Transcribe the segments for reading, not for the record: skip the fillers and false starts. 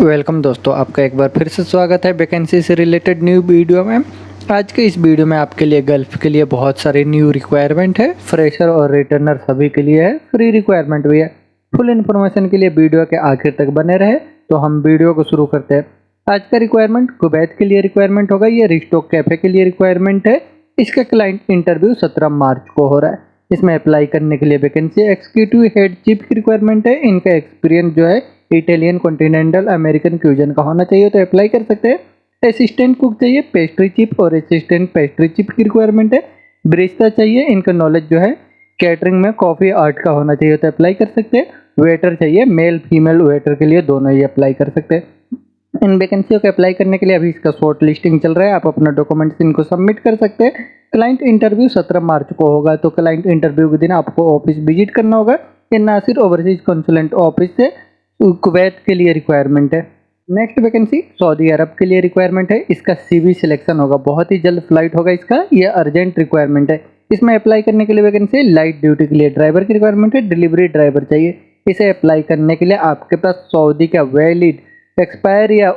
Welcome दोस्तों, आपका एक बार फिर से स्वागत है वैकेंसी से रिलेटेड न्यू वीडियो में। आज के इस वीडियो में आपके लिए गल्फ के लिए बहुत सारे न्यू रिक्वायरमेंट है। फ्रेशर और रिटर्नर सभी के लिए है, फ्री रिक्वायरमेंट भी है। फुल इन्फॉर्मेशन के लिए वीडियो के आखिर तक बने रहे। तो हम वीडियो को शुरू करते हैं। आज का रिक्वायरमेंट कुवैत के लिए रिक्वायरमेंट होगा। ये रिस्टोक कैफे के लिए रिक्वायरमेंट है। इसका क्लाइंट इंटरव्यू 17 मार्च को हो रहा है। इसमें अप्लाई करने के लिए वैकेंसी एग्जीक्यूटिव हेड चीफ की रिक्वायरमेंट है। इनका एक्सपीरियंस जो है इटालियन कॉन्टिनेंटल अमेरिकन क्यूजन का होना चाहिए, तो अप्लाई कर सकते हैं। असिस्टेंट कुक चाहिए, पेस्ट्री चीफ और असिस्टेंट पेस्ट्री चीफ की रिक्वायरमेंट है। ब्रिस्ता चाहिए, इनका नॉलेज जो है कैटरिंग में कॉफी आर्ट का होना चाहिए, तो अप्लाई कर सकते हैं। वेटर चाहिए, मेल फीमेल वेटर के लिए दोनों ही अप्लाई कर सकते हैं। इन वैकेंसियों को अप्लाई करने के लिए अभी इसका शॉर्ट लिस्टिंग चल रहा है। आप अपना डॉक्यूमेंट्स इनको सबमिट कर सकते हैं। क्लाइंट इंटरव्यू 17 मार्च को होगा, तो क्लाइंट इंटरव्यू के दिन आपको ऑफिस विजिट करना होगा। ये नासिर ओवरसीज कंसुलेंट ऑफिस से कुवैत के लिए रिक्वायरमेंट है। नेक्स्ट वैकेंसी सऊदी अरब के लिए रिक्वायरमेंट है। इसका सीवी सिलेक्शन होगा, बहुत ही जल्द फ्लाइट होगा इसका। ये अर्जेंट रिक्वायरमेंट है। इसमें अप्लाई करने के लिए वैकेंसी लाइट ड्यूटी के लिए ड्राइवर की रिक्वायरमेंट है। डिलीवरी ड्राइवर चाहिए। इसे अप्लाई करने के लिए आपके पास सऊदी का वैलिड एक्सपायर या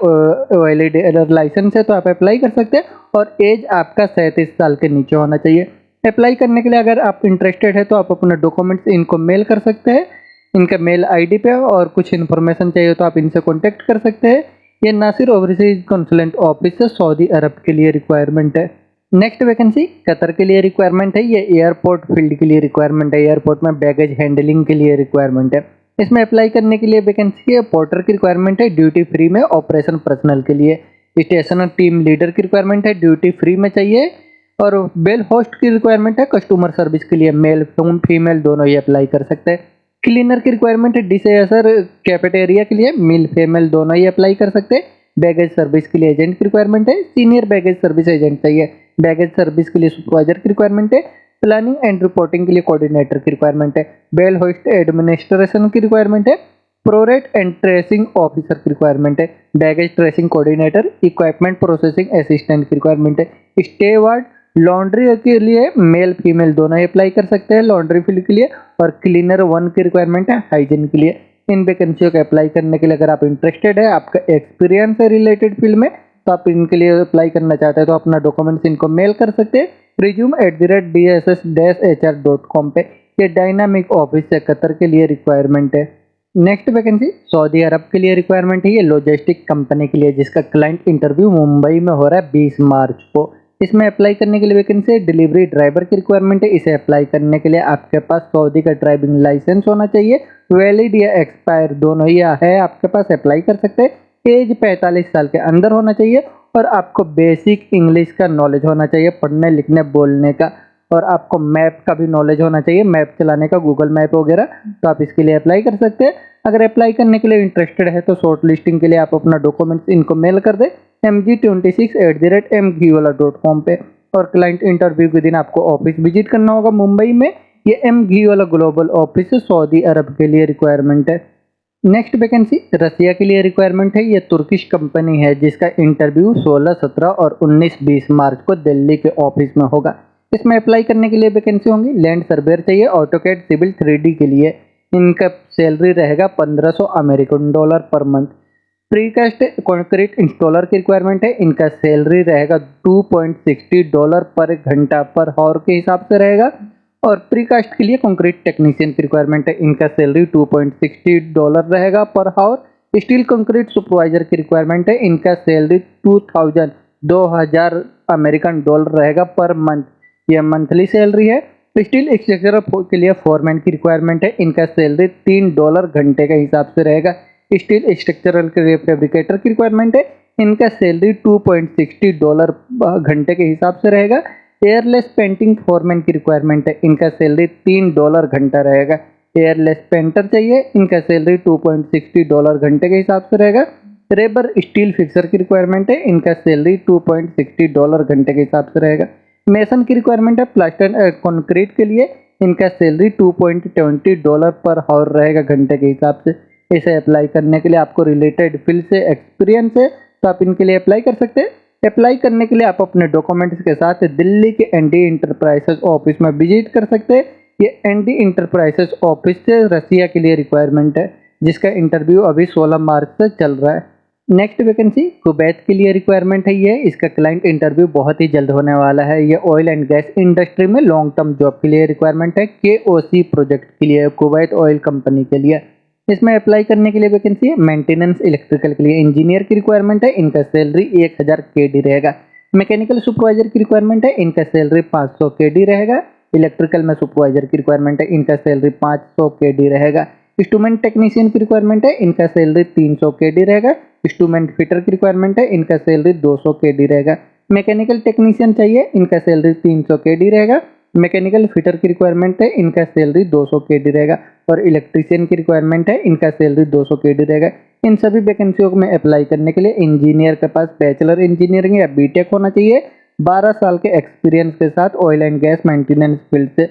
वैलिड लाइसेंस है, तो आप अप्लाई कर सकते हैं। और एज आपका 37 साल के नीचे होना चाहिए। अप्लाई करने के लिए अगर आप इंटरेस्टेड है तो आप अपने डॉक्यूमेंट्स इनको मेल कर सकते हैं, इनका मेल आईडी पे। और कुछ इन्फॉर्मेशन चाहिए तो आप इनसे कांटेक्ट कर सकते हैं। ये नासिर ओवरसीज कंसुलेंट ऑफिस से सऊदी अरब के लिए रिक्वायरमेंट है। नेक्स्ट वैकेंसी कतर के लिए रिक्वायरमेंट है। ये एयरपोर्ट फील्ड के लिए रिक्वायरमेंट है। एयरपोर्ट में बैगेज हैंडलिंग के लिए रिक्वायरमेंट है। इसमें अप्लाई करने के लिए वैकेंसी है पोर्टर की रिक्वायरमेंट है। ड्यूटी फ्री में ऑपरेशन पर्सनल के लिए। स्टेशन टीम लीडर की रिक्वायरमेंट है, ड्यूटी फ्री में चाहिए। और बेल होस्ट की रिक्वायरमेंट है। कस्टमर सर्विस के लिए मेल फीमेल दोनों ही अप्लाई कर सकते हैं। क्लीनर की रिक्वायरमेंट है। डिशेसर कैफेटेरिया के लिए मेल फीमेल दोनों ही अप्लाई कर सकते हैं। बैगेज सर्विस के लिए एजेंट की रिक्वायरमेंट है। सीनियर बैगेज सर्विस एजेंट चाहिए। बैगेज सर्विस के लिए सुपरवाइजर की रिक्वायरमेंट है। प्लानिंग एंड रिपोर्टिंग के लिए कोऑर्डिनेटर की रिक्वायरमेंट है। बेल होस्ट एडमिनिस्ट्रेशन की रिक्वायरमेंट है। प्रोरेट एंड ट्रेसिंग ऑफिसर की रिक्वायरमेंट है। Baggage tracing coordinator, equipment processing assistant की रिक्वायरमेंट है। स्टेवार्ड लॉन्ड्री के लिए मेल फीमेल दोनों ही अप्लाई कर सकते हैं, लॉन्ड्री फील्ड के लिए। और क्लीनर 1 की रिक्वायरमेंट है हाइजीन के लिए। इन वैकेंसियों को अप्लाई करने के लिए अगर आप इंटरेस्टेड है, आपका एक्सपीरियंस है रिलेटेड फील्ड में, तो आप इनके लिए अप्लाई करना चाहते हैं तो अपना डॉक्यूमेंट्स इनको मेल कर सकते हैं resume@dss-hr.com पे। ये डायनामिक ऑफिस है, कतर के लिए रिक्वायरमेंट है। नेक्स्ट वैकेंसी सऊदी अरब के लिए रिक्वायरमेंट है। ये लॉजिस्टिक कंपनी के लिए, जिसका क्लाइंट इंटरव्यू मुंबई में हो रहा है 20 मार्च को। इसमें अप्लाई करने के लिए वैकेंसी है डिलीवरी ड्राइवर की रिक्वायरमेंट है। इसे अप्लाई करने के लिए आपके पास सऊदी का ड्राइविंग लाइसेंस होना चाहिए, वैलिड या एक्सपायर दोनों ही है आपके पास, अप्लाई कर सकते हैं। एज 45 साल के अंदर होना चाहिए। और आपको बेसिक इंग्लिश का नॉलेज होना चाहिए, पढ़ने लिखने बोलने का। और आपको मैप का भी नॉलेज होना चाहिए, मैप चलाने का, गूगल मैप वगैरह। तो आप इसके लिए अप्लाई कर सकते हैं। अगर अप्लाई करने के लिए इंटरेस्टेड है तो शॉर्ट लिस्टिंग के लिए आप अपना डॉक्यूमेंट्स इनको मेल कर दें mg26@mgwala.com पे। और क्लाइंट इंटरव्यू के दिन आपको ऑफिस विजिट करना होगा मुंबई में। ये mgwala ग्लोबल ऑफिस सऊदी अरब के लिए रिक्वायरमेंट है। नेक्स्ट वैकेंसी रसिया के लिए रिक्वायरमेंट है। ये तुर्किश कंपनी है, जिसका इंटरव्यू 16, 17 और 19, 20 मार्च को दिल्ली के ऑफिस में होगा। इसमें अप्लाई करने के लिए वैकेंसी होंगी लैंड सर्वेयर चाहिए, ऑटोकैड सिविल 3D के लिए। इनका सैलरी रहेगा $1500 per month. Precast concrete installer की रिक्वायरमेंट है। इनका सैलरी रहेगा $2.60 पर घंटा पर आवर के हिसाब से रहेगा। और प्रीकास्ट के लिए कंक्रीट टेक्नीशियन की रिक्वायरमेंट है। इनका सैलरी $2.60 रहेगा per hour. Steel concrete supervisor की रिक्वायरमेंट है। इनका सैलरी 2000 अमेरिकन डॉलर रहेगा पर मंथ। यह मंथली सैलरी है। स्टील स्ट्रक्चर के लिए फोरमैन की रिक्वायरमेंट है। इनका सैलरी $3 घंटे के हिसाब से रहेगा। स्टील स्ट्रक्चरल के लिए फैब्रिकेटर की रिक्वायरमेंट है। इनका सैलरी $2.60 घंटे के हिसाब से रहेगा। एयरलेस पेंटिंग फोरमैन की रिक्वायरमेंट है। इनका सैलरी $3 घंटा रहेगा। एयरलेस पेंटर चाहिए, इनका सैलरी $2.60 घंटे के हिसाब से रहेगा। रेबर स्टील फिक्सर की रिक्वायरमेंट है। इनका सैलरी $2.60 घंटे के हिसाब से रहेगा। मेसन की रिक्वायरमेंट है प्लास्टर कंक्रीट के लिए। इनका सैलरी $2.20 पर आवर रहेगा घंटे के हिसाब से। इसे अप्लाई करने के लिए आपको रिलेटेड फील्ड से एक्सपीरियंस है, तो आप इनके लिए अप्लाई कर सकते हैं। अप्लाई करने के लिए आप अपने डॉक्यूमेंट्स के साथ दिल्ली के एनडी इंटरप्राइजेस ऑफिस में विजिट कर सकते हैं। ये एनडी इंटरप्राइजेस ऑफिस से रसिया के लिए रिक्वायरमेंट है, जिसका इंटरव्यू अभी 16 मार्च से चल रहा है। नेक्स्ट वैकेंसी कुवैत के लिए रिक्वायरमेंट है ये। इसका क्लाइंट इंटरव्यू बहुत ही जल्द होने वाला है। ये ऑयल एंड गैस इंडस्ट्री में लॉन्ग टर्म जॉब के लिए रिक्वायरमेंट है। KOC प्रोजेक्ट के लिए, कुवैत ऑयल कंपनी के लिए। इसमें अप्लाई करने के लिए वैकेंसी है मेंटेनेंस इलेक्ट्रिकल के लिए इंजीनियर की रिक्वायरमेंट है। इनका सैलरी 1000 KD रहेगा। मैकेनिकल सुपरवाइजर की रिक्वायरमेंट है। इनका सैलरी 500 KD रहेगा। इलेक्ट्रिकल में सुपरवाइजर की रिक्वायरमेंट है। इनका सैलरी 500 KD रहेगा। इंस्ट्रूमेंट टेक्नीशियन की रिक्वायरमेंट है। इनका सैलरी 300 KD रहेगा। इंस्ट्रूमेंट फिटर की रिक्वायरमेंट है। इनका सैलरी 200 KD रहेगा। मैकेनिकल टेक्नीशियन चाहिए, इनका सैलरी 300 KD रहेगा। मैकेनिकल फिटर की रिक्वायरमेंट है। इनका सैलरी 200 KD रहेगा। और इलेक्ट्रीशियन की रिक्वायरमेंट है। इनका सैलरी 200 KD रहेगा। इन सभी वैकेंसियों में अप्लाई करने के लिए इंजीनियर के पास बैचलर इंजीनियरिंग या बीटेक होना चाहिए, 12 साल के एक्सपीरियंस के साथ oil and gas maintenance field से,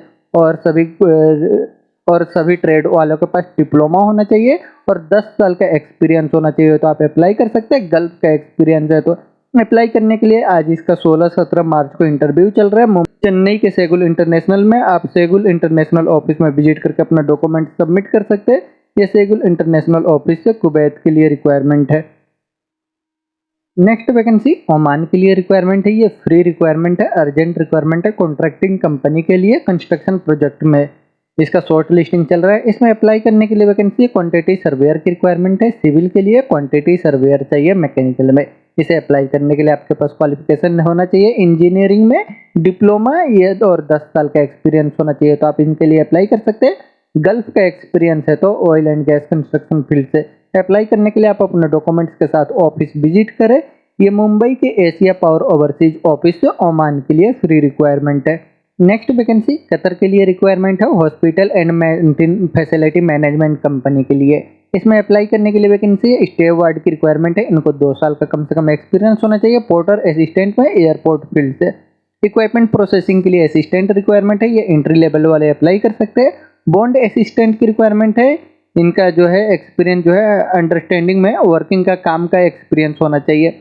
और सभी ट्रेड वालों के पास डिप्लोमा होना चाहिए और 10 साल का एक्सपीरियंस होना चाहिए, तो आप अप्लाई कर सकते हैं। गल्फ का एक्सपीरियंस है तो अप्लाई करने के लिए आज इसका 16-17 मार्च को इंटरव्यू चल रहा है चेन्नई के सेगुल इंटरनेशनल में। आप सेगुल इंटरनेशनल ऑफिस में विजिट करके अपना डॉक्यूमेंट सबमिट कर सकते हैं। ये सेगुल इंटरनेशनल ऑफिस से कुवैत के लिए रिक्वायरमेंट है। नेक्स्ट वैकेंसी ओमान के लिए रिक्वायरमेंट है। ये फ्री रिक्वायरमेंट है, अर्जेंट रिक्वायरमेंट है कॉन्ट्रैक्टिंग कंपनी के लिए कंस्ट्रक्शन प्रोजेक्ट में। इसका शॉर्ट लिस्टिंग चल रहा है। इसमें अप्लाई करने के लिए वैकेंसी है क्वांटिटी सर्वेयर की रिक्वायरमेंट है। सिविल के लिए क्वांटिटी सर्वेयर चाहिए मैकेनिकल में। इसे अप्लाई करने के लिए आपके पास क्वालिफिकेशन होना चाहिए इंजीनियरिंग में डिप्लोमा ये और 10 साल का एक्सपीरियंस होना चाहिए, तो आप इनके लिए अप्लाई कर सकते हैं। गल्फ का एक्सपीरियंस है तो oil and gas construction field से अप्लाई करने के लिए आप अपने डॉक्यूमेंट्स के साथ ऑफिस विजिट करें। ये मुंबई के एशिया पावर ओवरसीज ऑफिस से ओमान के लिए फ्री रिक्वायरमेंट है। नेक्स्ट वैकेंसी कतर के लिए रिक्वायरमेंट है, hospital and facility management company के लिए। इसमें अप्लाई करने के लिए वैकेंसी है, स्टे वार्ड की रिक्वायरमेंट है। इनको 2 साल का कम से कम एक्सपीरियंस होना चाहिए पोर्टर असिस्टेंट में एयरपोर्ट फील्ड से। इक्विपमेंट प्रोसेसिंग के लिए असिस्टेंट रिक्वायरमेंट है। ये एंट्री लेवल वाले अप्लाई कर सकते हैं। बॉन्ड असिस्टेंट की रिक्वायरमेंट है। इनका जो है एक्सपीरियंस जो है अंडरस्टैंडिंग में वर्किंग का काम का एक्सपीरियंस होना चाहिए।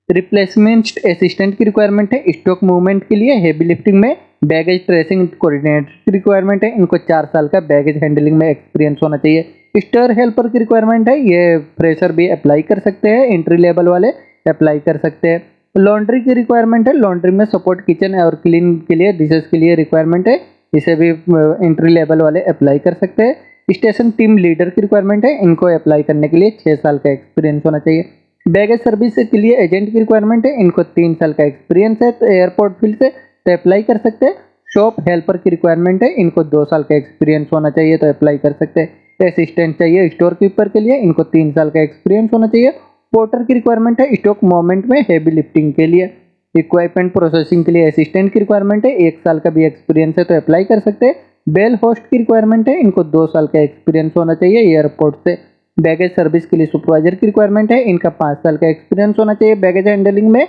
रिप्लेसमेंट असिस्टेंट की रिक्वायरमेंट है। स्टॉक मूवमेंट के लिए हेवी लिफ्टिंग में बैगेज ट्रेसिंग कोऑर्डिनेटर की रिक्वायरमेंट है। इनको 4 साल का बैगेज हैंडलिंग में एक्सपीरियंस होना चाहिए। स्टोर हेल्पर की रिक्वायरमेंट है। ये फ्रेशर भी अप्लाई कर सकते हैं, एंट्री लेवल वाले अप्लाई कर सकते हैं। लॉन्ड्री की रिक्वायरमेंट है। लॉन्ड्री में सपोर्ट किचन और क्लीन के लिए डिशेस के लिए रिक्वायरमेंट है। इसे भी एंट्री लेवल वाले अप्लाई कर सकते हैं। स्टेशन टीम लीडर की रिक्वायरमेंट है। इनको अप्लाई करने के लिए 6 साल का एक्सपीरियंस होना चाहिए। बैगेज सर्विस के लिए एजेंट की रिक्वायरमेंट है। इनको 3 साल का एक्सपीरियंस है तो एयरपोर्ट फील्ड से तो अप्लाई कर सकते हैं। शॉप हेल्पर की रिक्वायरमेंट है। इनको 2 साल का एक्सपीरियंस होना चाहिए तो अप्लाई कर सकते हैं। असिस्टेंट चाहिए स्टोर कीपर के लिए, इनको 3 साल का एक्सपीरियंस होना चाहिए। पोर्टर की रिक्वायरमेंट है स्टॉक मूवमेंट में हेवी लिफ्टिंग के लिए। इक्विपमेंट प्रोसेसिंग के लिए असिस्टेंट की रिक्वायरमेंट है। 1 साल का भी एक्सपीरियंस है तो अप्लाई कर सकते हैं। बेल होस्ट की रिक्वायरमेंट है। इनको 2 साल का एक्सपीरियंस होना चाहिए एयरपोर्ट से। बैगेज सर्विस के लिए सुपरवाइजर की रिक्वायरमेंट है। इनका 5 साल का एक्सपीरियंस होना चाहिए बैगेज हैंडलिंग में।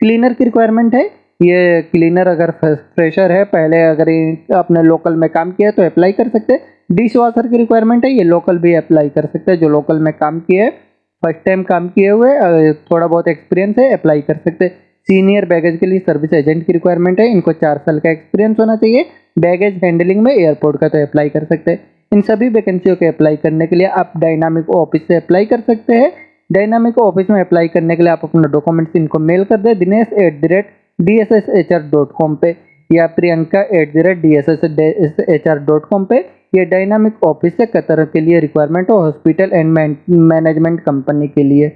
क्लीनर की रिक्वायरमेंट है। ये क्लीनर अगर फ्रेशर है, पहले अगर अपने लोकल में काम किया है तो अप्लाई कर सकते हैं। डिश वॉशर की रिक्वायरमेंट है। ये लोकल भी अप्लाई कर सकते हैं, जो लोकल में काम किए है, फर्स्ट टाइम काम किए हुए, थोड़ा बहुत एक्सपीरियंस है, अप्लाई कर सकते हैं। सीनियर बैगेज के लिए सर्विस एजेंट की रिक्वायरमेंट है। इनको 4 साल का एक्सपीरियंस होना चाहिए बैगेज हैंडलिंग में एयरपोर्ट का, तो अप्लाई कर सकते हैं। इन सभी वैकेंसियों के अप्लाई करने के लिए आप डायनामिक ऑफिस से अप्लाई कर सकते हैं। डायनामिक ऑफिस में अप्लाई करने के लिए आप अपना डॉक्यूमेंट्स इनको मेल कर दें dinesh@dsshr.com पे या priyanka@dsshr.com पे। ये डायनामिक ऑफिस से कतर के लिए रिक्वायरमेंट हो, हॉस्पिटल एंड मैनेजमेंट कंपनी के लिए।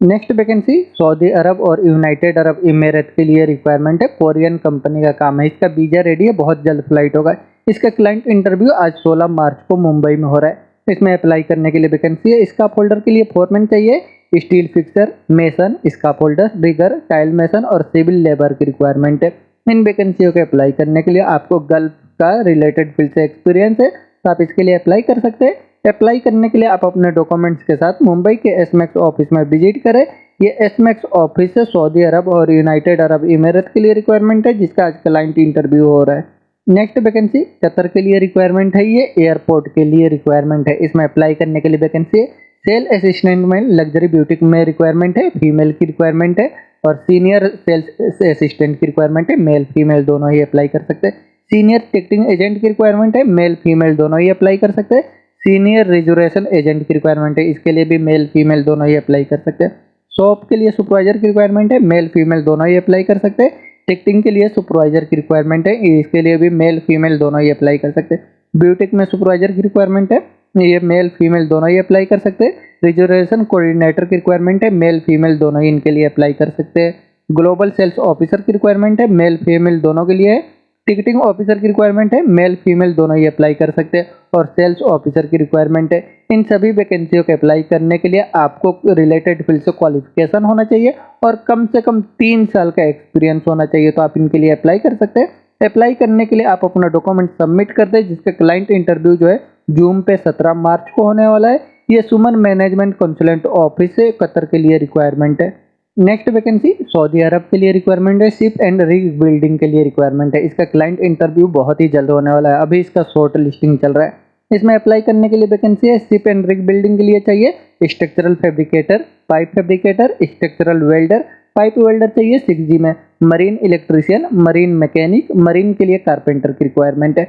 नेक्स्ट वैकेंसी सऊदी अरब और यूनाइटेड अरब इमिरेट के लिए रिक्वायरमेंट है। कोरियन कंपनी का काम है। इसका वीजा रेडी है, बहुत जल्द फ्लाइट होगा। इसका क्लाइंट इंटरव्यू आज 16 मार्च को मुंबई में हो रहा है। इसमें अप्लाई करने के लिए वैकेंसी है। स्काफ होल्डर के लिए फोरमैन चाहिए, steel fixer, mason, scaffolder, rigger, tile mason और सिविल लेबर की रिक्वायरमेंट है। इन वैकेंसियों के अप्लाई करने के लिए आपको गल्फ का रिलेटेड फील्ड से एक्सपीरियंस है तो आप इसके लिए अप्लाई कर सकते हैं। अप्लाई करने के लिए आप अपने डॉक्यूमेंट्स के साथ मुंबई के एसमैक्स ऑफिस में विजिट करें। ये एसमैक्स ऑफिस है सऊदी अरब और यूनाइटेड अरब इमिरेट के लिए रिक्वायरमेंट है, जिसका आज क्लाइंट इंटरव्यू हो रहा है। नेक्स्ट वैकेंसी कतर के लिए रिक्वायरमेंट है। ये एयरपोर्ट के लिए रिक्वायरमेंट है। इसमें अप्लाई करने के लिए वैकेंसी है। सेल असिस्टेंट में लग्जरी ब्यूटिक में रिक्वायरमेंट है, फीमेल की रिक्वायरमेंट है। और सीनियर सेल्स असिस्टेंट की रिक्वायरमेंट है, मेल फीमेल दोनों ही अप्लाई कर सकते हैं। सीनियर टिकटिंग एजेंट की रिक्वायरमेंट है, मेल फीमेल दोनों ही अप्लाई कर सकते हैं। सीनियर रिजर्वेशन एजेंट की रिक्वायरमेंट है, इसके लिए भी मेल फीमेल दोनों ही अप्लाई कर सकते हैं। शॉप के लिए सुपरवाइजर की रिक्वायरमेंट है, मेल फीमेल दोनों ही अप्लाई कर सकते हैं। टिकटिंग के लिए सुपरवाइजर की रिक्वायरमेंट है, इसके लिए भी मेल फीमेल दोनों ही अप्लाई कर सकते हैं। ब्यूटिक में सुपरवाइजर की रिक्वायरमेंट है, ये मेल फीमेल दोनों ही अप्लाई कर सकते हैं। रिजर्वेशन कोऑर्डिनेटर की रिक्वायरमेंट है, मेल फीमेल दोनों ही इनके लिए अप्लाई कर सकते हैं। ग्लोबल सेल्स ऑफिसर की रिक्वायरमेंट है, मेल फीमेल दोनों के लिए है। टिकटिंग ऑफिसर की रिक्वायरमेंट है, मेल फीमेल दोनों ही अप्लाई कर सकते हैं। और सेल्स ऑफिसर की रिक्वायरमेंट है। इन सभी वैकेंसियों के अप्लाई करने के लिए आपको रिलेटेड फील्ड से क्वालिफिकेशन होना चाहिए और कम से कम 3 साल का एक्सपीरियंस होना चाहिए, तो आप इनके लिए अप्लाई कर सकते हैं। अप्लाई करने के लिए आप अपना डॉक्यूमेंट सबमिट कर दें, जिसका क्लाइंट इंटरव्यू जो है जूम पे 17 मार्च को होने वाला है। ये सुमन मैनेजमेंट कंसल्टेंट ऑफिस से कतर के लिए रिक्वायरमेंट है। नेक्स्ट वैकेंसी सऊदी अरब के लिए रिक्वायरमेंट है, शिप एंड रिग बिल्डिंग के लिए रिक्वायरमेंट है। इसका क्लाइंट इंटरव्यू बहुत ही जल्द होने वाला है, अभी इसका शॉर्ट लिस्टिंग चल रहा है। इसमें अप्लाई करने के लिए वैकेंसी है, शिप एंड रिग बिल्डिंग के लिए चाहिए structural fabricator, pipe fabricator, structural welder, pipe welder चाहिए 6G में, marine electrician, marine mechanic, marine के लिए कारपेंटर की रिक्वायरमेंट है।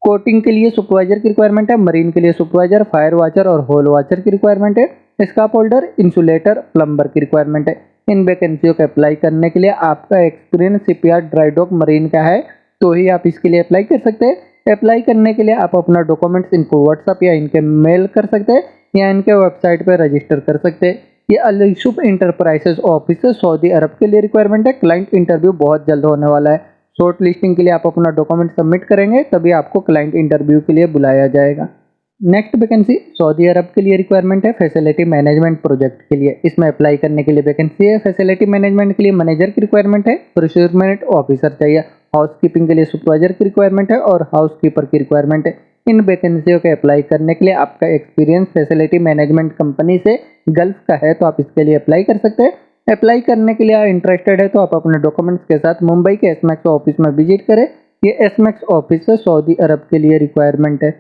कोटिंग के लिए सुपरवाइजर की रिक्वायरमेंट है, मरीन के लिए सुपरवाइजर, फायर वॉचर और होल वॉचर की रिक्वायरमेंट है। स्काफ होल्डर, इंसुलेटर, प्लम्बर की रिक्वायरमेंट है। इन वैकेंसियों को अप्लाई करने के लिए आपका experience shipyard, dry dock, marine का है तो ही आप इसके लिए अप्लाई कर सकते हैं। अप्लाई करने के लिए आप अपना डॉक्यूमेंट्स इनको व्हाट्सअप या इनके मेल कर सकते हैं या इनके वेबसाइट पर रजिस्टर कर सकते हैं। ये अल यूसुफ इंटरप्राइजेस ऑफिस से सऊदी अरब के लिए रिक्वायरमेंट है। क्लाइंट इंटरव्यू बहुत जल्द होने वाला है। शॉर्ट लिस्टिंग के लिए आप अपना डॉक्यूमेंट सबमिट करेंगे तभी आपको क्लाइंट इंटरव्यू के लिए बुलाया जाएगा। नेक्स्ट वैकेंसी सऊदी अरब के लिए रिक्वायरमेंट है, फैसिलिटी मैनेजमेंट प्रोजेक्ट के लिए। इसमें अप्लाई करने के लिए वैकेंसी है, फैसिलिटी मैनेजमेंट के लिए मैनेजर की रिक्वायरमेंट है, प्रोक्योरमेंट ऑफिसर चाहिए, हाउसकीपिंग के लिए सुपरवाइजर की रिक्वायरमेंट है और हाउसकीपर की रिक्वायरमेंट है। इन वैकेंसियों के अप्लाई करने के लिए आपका एक्सपीरियंस फैसिलिटी मैनेजमेंट कंपनी से गल्फ का है तो आप इसके लिए अप्लाई कर सकते हैं। अप्लाई करने के लिए आप इंटरेस्टेड है तो आप अपने डॉक्यूमेंट्स के साथ मुंबई के एसमैक्स ऑफिस में विजिट करें। ये एसमैक्स ऑफिस से सऊदी अरब के लिए रिक्वायरमेंट है।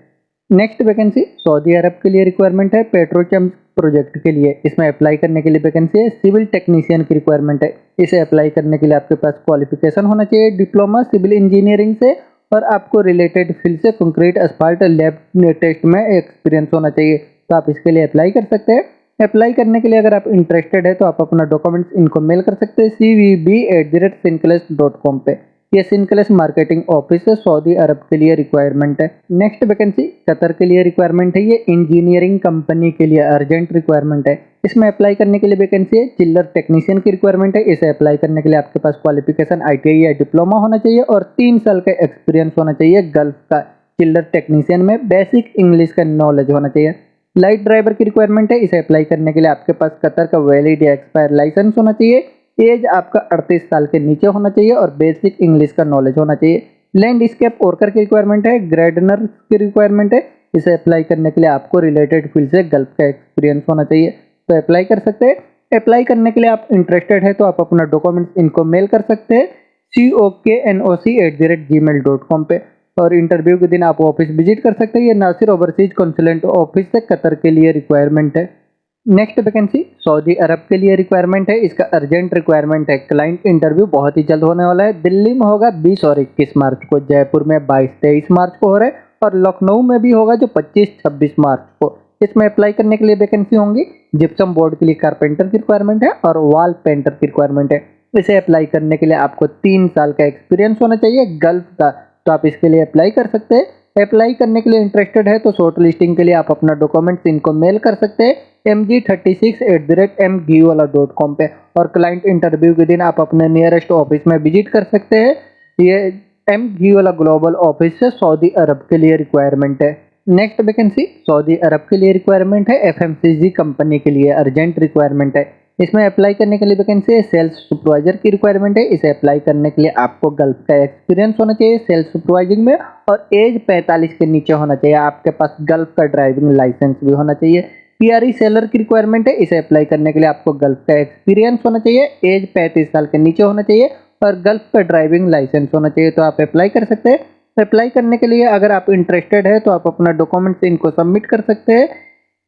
नेक्स्ट वैकेंसी सऊदी अरब के लिए रिक्वायरमेंट है, पेट्रोकेम प्रोजेक्ट के लिए। इसमें अप्लाई करने के लिए वैकेंसी है, सिविल टेक्नीशियन की रिक्वायरमेंट है। इसे अप्लाई करने के लिए आपके पास क्वालिफिकेशन होना चाहिए डिप्लोमा सिविल इंजीनियरिंग से और आपको रिलेटेड फील्ड से कंक्रीट असफाल्ट लैब टेस्ट में एक्सपीरियंस होना चाहिए, तो आप इसके लिए अप्लाई कर सकते हैं। अप्लाई करने के लिए अगर आप इंटरेस्टेड है तो आप अपना डॉक्यूमेंट्स इनको मेल कर सकते हैं cvb@synclass.com पे। ये सिनक्लेस मार्केटिंग ऑफिस है, सऊदी अरब के लिए रिक्वायरमेंट है। नेक्स्ट वैकेंसी कतर के लिए रिक्वायरमेंट है, ये इंजीनियरिंग कंपनी के लिए अर्जेंट रिक्वायरमेंट है। इसमें अप्लाई करने के लिए वैकेंसी है, चिल्लर टेक्नीशियन की रिक्वायरमेंट है। इसे अप्लाई करने के लिए आपके पास क्वालिफिकेशन ITI या डिप्लोमा होना चाहिए और 3 साल का एक्सपीरियंस होना चाहिए गल्फ का। चिल्लर टेक्नीशियन में बेसिक इंग्लिश का नॉलेज होना चाहिए। लाइट ड्राइवर की रिक्वायरमेंट है, इसे अप्लाई करने के लिए आपके पास कतर का वैलिड या एक्सपायर लाइसेंस होना चाहिए। एज आपका 38 साल के नीचे होना चाहिए और बेसिक इंग्लिश का नॉलेज होना चाहिए। लैंडस्केप वर्कर की रिक्वायरमेंट है, गार्डनर की रिक्वायरमेंट है। इसे अप्लाई करने के लिए आपको रिलेटेड फील्ड से गल्फ का एक्सपीरियंस होना चाहिए, तो अप्लाई कर सकते हैं। अप्लाई करने के लिए आप इंटरेस्टेड है तो आप अपना डॉक्यूमेंट्स इनको मेल कर सकते हैं COKNOC@gmail.com पे और इंटरव्यू के दिन आप ऑफिस विजिट कर सकते हैं। ये नासिर ओवरसीज कंसुलेंट ऑफिस से कतर के लिए रिक्वायरमेंट है। नेक्स्ट वैकेंसी सऊदी अरब के लिए रिक्वायरमेंट है, इसका अर्जेंट रिक्वायरमेंट है। क्लाइंट इंटरव्यू बहुत ही जल्द होने वाला है। दिल्ली में होगा 20 और 21 मार्च को, जयपुर में 22-23 मार्च को हो रहा है और लखनऊ में भी होगा जो 25-26 मार्च को। इसमें अप्लाई करने के लिए वैकेंसी होंगी, जिप्सम बोर्ड के लिए कारपेंटर की रिक्वायरमेंट है और वॉल पेंटर की रिक्वायरमेंट है। इसे अप्लाई करने के लिए आपको 3 साल का एक्सपीरियंस होना चाहिए गल्फ का, तो आप इसके लिए अप्लाई कर सकते हैं। अप्लाई करने के लिए इंटरेस्टेड है तो शॉर्ट लिस्टिंग के लिए आप अपना डॉक्यूमेंट्स इनको मेल कर सकते हैं mg36@mgiwala.com पे और क्लाइंट इंटरव्यू के दिन आप अपने नियरेस्ट ऑफिस में विजिट कर सकते हैं। ये MGWala ग्लोबल ऑफिस से सऊदी अरब के लिए रिक्वायरमेंट है। नेक्स्ट वैकेंसी सऊदी अरब के लिए रिक्वायरमेंट है, FMCG कंपनी के लिए अर्जेंट रिक्वायरमेंट है। इसमें अप्लाई करने के लिए वैकेंसी है, सेल्स सुपरवाइजर की रिक्वायरमेंट है। इसे अप्लाई करने के लिए आपको गल्फ का एक्सपीरियंस होना चाहिए सेल्स सुपरवाइजिंग में और एज 45 के नीचे होना चाहिए। आपके पास गल्फ का ड्राइविंग लाइसेंस भी होना चाहिए। PRE सेलर की रिक्वायरमेंट है, इसे अप्लाई करने के लिए आपको गल्फ का एक्सपीरियंस होना चाहिए, एज 35 साल के नीचे होना चाहिए और गल्फ का ड्राइविंग लाइसेंस होना चाहिए, तो आप अप्लाई कर सकते हैं। अप्लाई करने के लिए अगर आप इंटरेस्टेड है तो आप अपना डॉक्यूमेंट्स इनको सबमिट कर सकते हैं।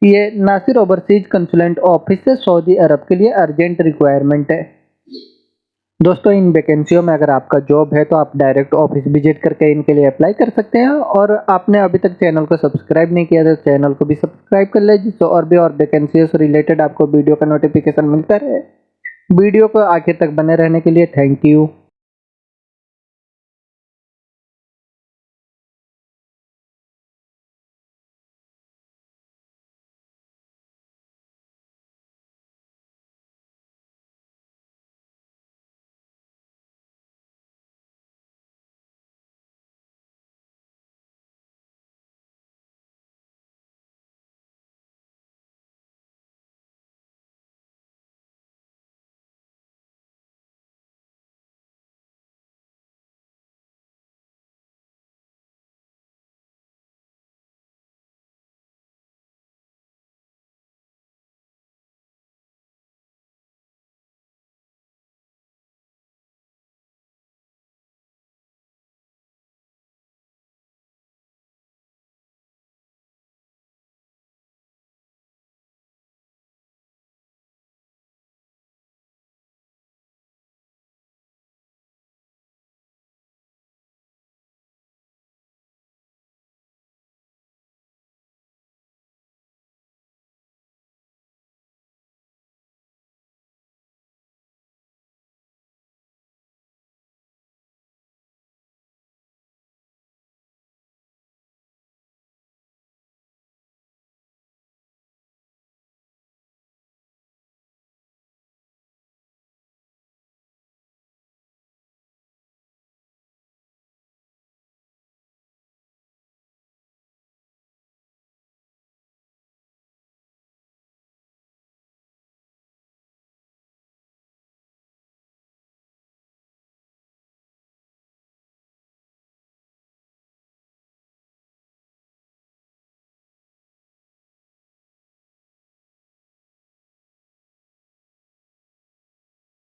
ये नासिर ओवरसीज कंसुलेंट ऑफिस से सऊदी अरब के लिए अर्जेंट रिक्वायरमेंट है। दोस्तों इन वैकेंसियों में अगर आपका जॉब है तो आप डायरेक्ट ऑफिस विजिट करके इनके लिए अप्लाई कर सकते हैं, और आपने अभी तक चैनल को सब्सक्राइब नहीं किया तो चैनल को भी सब्सक्राइब कर ले, जिससे और भी और वैकेंसियों से रिलेटेड आपको वीडियो का नोटिफिकेशन मिलता रहे। वीडियो को आखिर तक बने रहने के लिए थैंक यू।